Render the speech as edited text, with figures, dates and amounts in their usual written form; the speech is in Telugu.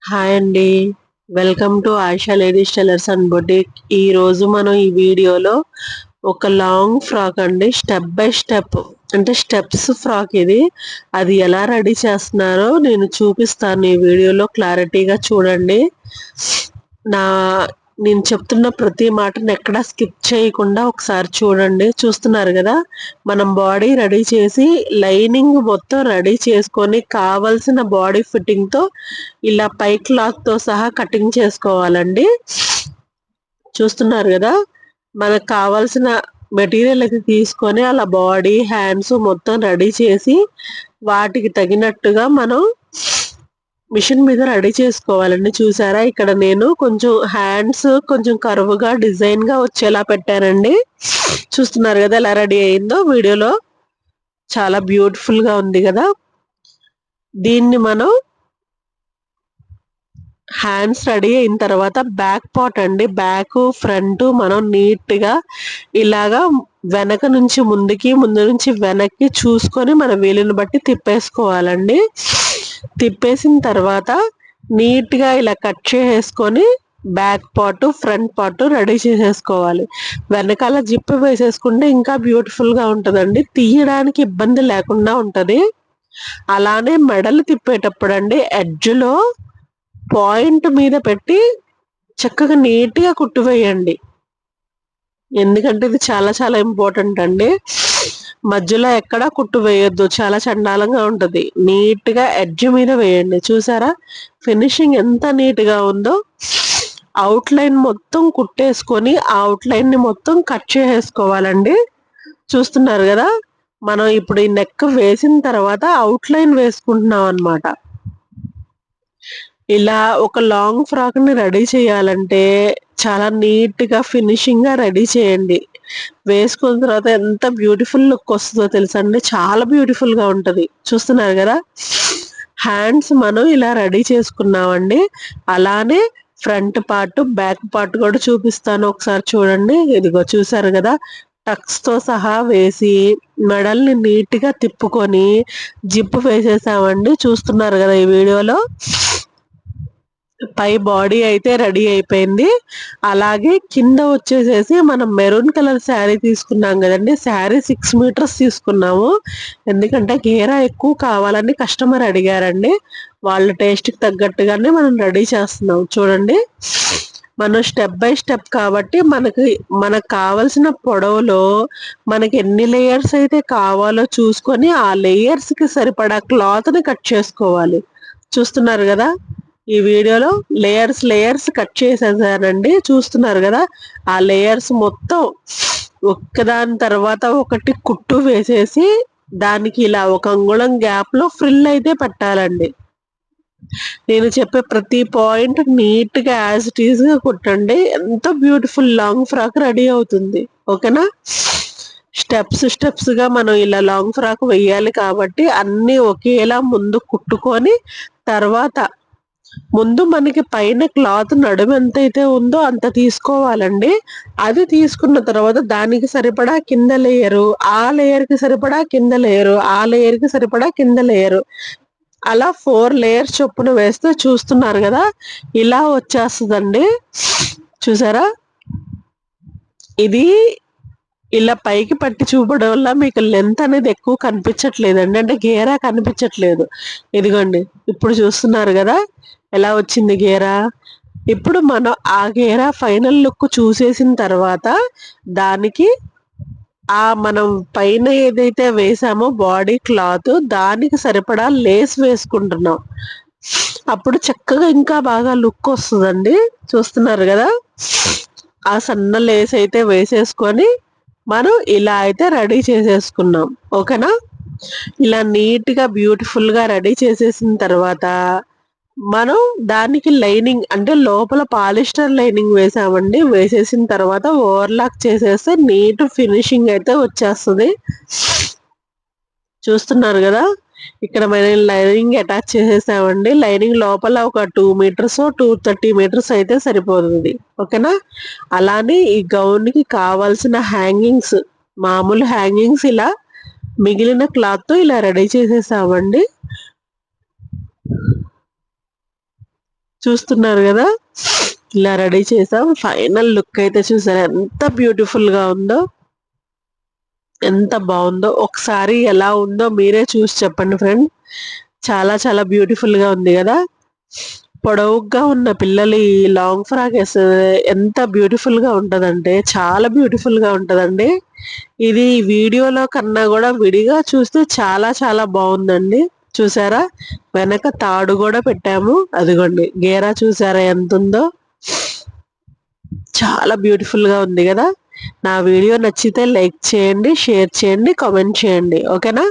హాయ్ అండి. Welcome to Ayesha ladies tailors and boutique. ఈ రోజు మనం ఈ వీడియోలో ఒక లాంగ్ ఫ్రాక్ అండి, స్టెప్ బై స్టెప్ అంటే స్టెప్స్ ఫ్రాక్ ఇది. అది ఎలా రెడీ చేస్తున్నారో నేను చూపిస్తాను ఈ వీడియోలో, క్లారిటీగా చూడండి. నా నేను చెప్తున్న ప్రతి మాటను ఎక్కడా స్కిప్ చేయకుండా ఒకసారి చూడండి. చూస్తున్నారు కదా, మనం బాడీ రెడీ చేసి లైనింగ్ మొత్తం రెడీ చేసుకొని కావలసిన బాడీ ఫిట్టింగ్ తో ఇలా పై క్లాత్ తో సహా కటింగ్ చేసుకోవాలండి. చూస్తున్నారు కదా, మనకు కావాల్సిన మెటీరియల్ అయితే తీసుకొని అలా బాడీ హ్యాండ్స్ మొత్తం రెడీ చేసి వాటికి తగినట్టుగా మనం మిషన్ మీద రెడీ చేసుకోవాలండి. చూసారా, ఇక్కడ నేను కొంచెం హ్యాండ్స్ కొంచెం కరువుగా డిజైన్ గా వచ్చేలా పెట్టానండి. చూస్తున్నారు కదా ఎలా రెడీ అయిందో వీడియోలో, చాలా బ్యూటిఫుల్ గా ఉంది కదా. దీన్ని మనం హ్యాండ్స్ రెడీ అయిన తర్వాత బ్యాక్ పార్ట్ అండి, బ్యాక్ ఫ్రంట్ మనం నీట్ గా ఇలాగా వెనక నుంచి ముందుకి, ముందు నుంచి వెనక్కి చూసుకొని మన వీలుని బట్టి తిప్పేసుకోవాలండి. తిప్పేసిన తర్వాత నీట్ గా ఇలా కట్ చేసేసుకొని back part front part ready చేసేసుకోవాలి. వెనకాల జిప్ వేసేసుకుంటే ఇంకా బ్యూటిఫుల్ గా ఉంటదండి, తీయడానికి ఇబ్బంది లేకుండా ఉంటది. అలానే మెడలు తిప్పేటప్పుడు అండి, ఎడ్జ్ లో పాయింట్ మీద పెట్టి చక్కగా నీట్ గా కుట్టు వేయండి. ఎందుకంటే ఇది చాలా చాలా ఇంపార్టెంట్ అండి. మధ్యలో ఎక్కడా కుట్టు వేయొద్దు, చాలా చండాలంగా ఉంటది. నీట్ గా ఎడ్జ్ మీద వేయండి. చూసారా ఫినిషింగ్ ఎంత నీట్ గా ఉందో. అవుట్ లైన్ మొత్తం కుట్టేసుకొని అవుట్ లైన్ ని మొత్తం కట్ చేసేసుకోవాలండి. చూస్తున్నారు కదా, మనం ఇప్పుడు ఈ నెక్ వేసిన తర్వాత అవుట్ లైన్ వేసుకుంటున్నాం అన్నమాట. ఇలా ఒక లాంగ్ ఫ్రాక్ ని రెడీ చేయాలంటే చాలా నీట్ గా ఫినిషింగ్ గా రెడీ చేయండి. వేసుకున్న తర్వాత ఎంత బ్యూటిఫుల్ లుక్ వస్తుందో తెలుసా అండి, చాలా బ్యూటిఫుల్ గా ఉంటది. చూస్తున్నారు కదా, హ్యాండ్స్ మనం ఇలా రెడీ చేసుకున్నామండి. అలానే ఫ్రంట్ పార్ట్ బ్యాక్ పార్ట్ కూడా చూపిస్తాను, ఒకసారి చూడండి. ఇదిగో చూసారు కదా, టక్స్ తో సహా వేసి మెడల్ని నీట్ గా తిప్పుకొని జిప్ వేసేసామండి. చూస్తున్నారు కదా ఈ వీడియోలో, పై బాడీ అయితే రెడీ అయిపోయింది. అలాగే కింద వచ్చేసేసి మనం మెరూన్ కలర్ శారీ తీసుకున్నాం కదండి, శారీ 6 మీటర్స్ తీసుకున్నాము. ఎందుకంటే గేరా ఎక్కువ కావాలని కస్టమర్ అడిగారండి. వాళ్ళ టేస్ట్ కి తగ్గట్టుగానే మనం రెడీ చేస్తున్నాం. చూడండి, మనం స్టెప్ బై స్టెప్ కాబట్టి మనకు కావలసిన పొడవులో మనకి ఎన్ని లేయర్స్ అయితే కావాలో చూసుకొని ఆ లేయర్స్ కి సరిపడా క్లాత్ ని కట్ చేసుకోవాలి. చూస్తున్నారు కదా, ఈ వీడియోలో లేయర్స్ కట్ చేసేసానండి. చూస్తున్నారు కదా, ఆ లేయర్స్ మొత్తం ఒక్కదాని తర్వాత ఒకటి కుట్టు వేసేసి దానికి ఇలా ఒక అంగుళం గ్యాప్ లో ఫ్రిల్ అయితే పెట్టాలండి. నేను చెప్పే ప్రతి పాయింట్ నీట్ గా యాజ్ ఇట్ ఈజ్ గా కుట్టండి, ఎంతో బ్యూటిఫుల్ లాంగ్ ఫ్రాక్ రెడీ అవుతుంది. ఓకేనా, స్టెప్స్ గా మనం ఇలా లాంగ్ ఫ్రాక్ వేయాలి కాబట్టి అన్ని ఒకేలా ముందు కుట్టుకొని తర్వాత ముందు మనకి పైన క్లాత్ నడుము ఎంత అయితే ఉందో అంత తీసుకోవాలండి. అది తీసుకున్న తర్వాత దానికి సరిపడా కింద లేయరు, ఆ లేయర్ కి సరిపడా కింద లేయరు, ఆ లేయర్ కి సరిపడా కింద లేయరు, అలా 4 లేయర్స్ చొప్పున వేస్తే చూస్తున్నారు కదా ఇలా వచ్చేస్తుందండి. చూసారా, ఇది ఇలా పైకి పట్టి చూపడం వల్ల మీకు లెంత్ అనేది ఎక్కువ కనిపించట్లేదండి, అంటే గేరా కనిపించట్లేదు. ఇదిగోండి, ఇప్పుడు చూస్తున్నారు కదా ఎలా వచ్చింది గేరా. ఇప్పుడు మనం ఆ గేరా ఫైనల్ లుక్ చూసేసిన తర్వాత దానికి మనం పైన ఏదైతే వేసామో బాడీ క్లాత్ దానికి సరిపడా లేస్ వేసుకుంటున్నాం. అప్పుడు చక్కగా ఇంకా బాగా లుక్ వస్తుందండి. చూస్తున్నారు కదా, ఆ సన్న లేస్ అయితే వేసేసుకొని మనం ఇలా అయితే రెడీ చేసేసుకున్నాం. ఓకేనా, ఇలా నీట్ గా బ్యూటిఫుల్ గా రెడీ చేసేసిన తర్వాత మనం దానికి లైనింగ్ అంటే లోపల పాలిస్టర్ లైనింగ్ వేసామండి. వేసేసిన తర్వాత ఓవర్లాక్ చేసేస్తే నీట్ ఫినిషింగ్ అయితే వచ్చేస్తుంది. చూస్తున్నారు కదా, ఇక్కడ మనం లైనింగ్ అటాచ్ చేసేసామండి. లైనింగ్ లోపల ఒక 2 మీటర్స్ 230 మీటర్స్ అయితే సరిపోతుంది. ఓకేనా, అలానే ఈ గౌన్ కి కావాల్సిన హ్యాంగింగ్స్, మామూలు హ్యాంగింగ్స్ ఇలా మిగిలిన క్లాత్ తో ఇలా రెడీ చేసేసామండి. చూస్తున్నారు కదా, ఇలా రెడీ చేసాం. ఫైనల్ లుక్ అయితే చూసారా ఎంత బ్యూటిఫుల్ గా ఉందో, ఎంత బాగుందో. ఒకసారి ఎలా ఉందో మీరే చూసి చెప్పండి ఫ్రెండ్. చాలా చాలా బ్యూటిఫుల్ గా ఉంది కదా. పొడవుగా ఉన్న పిల్లలు ఈ లాంగ్ ఫ్రాక్ వేస్తే ఎంత బ్యూటిఫుల్ గా ఉంటదంటే చాలా బ్యూటిఫుల్ గా ఉంటదండి. ఇది వీడియోలో కన్నా కూడా విడిగా చూస్తే చాలా చాలా బాగుందండి. చూసారా, వెనక తాడు కూడా పెట్టాము. అదిగోండి గేరా చూసారా ఎంత ఉందో, చాలా బ్యూటిఫుల్ గా ఉంది కదా. నా వీడియో నచ్చితే లైక్ చేయండి, షేర్ చేయండి, కామెంట్ చేయండి. ఓకేనా.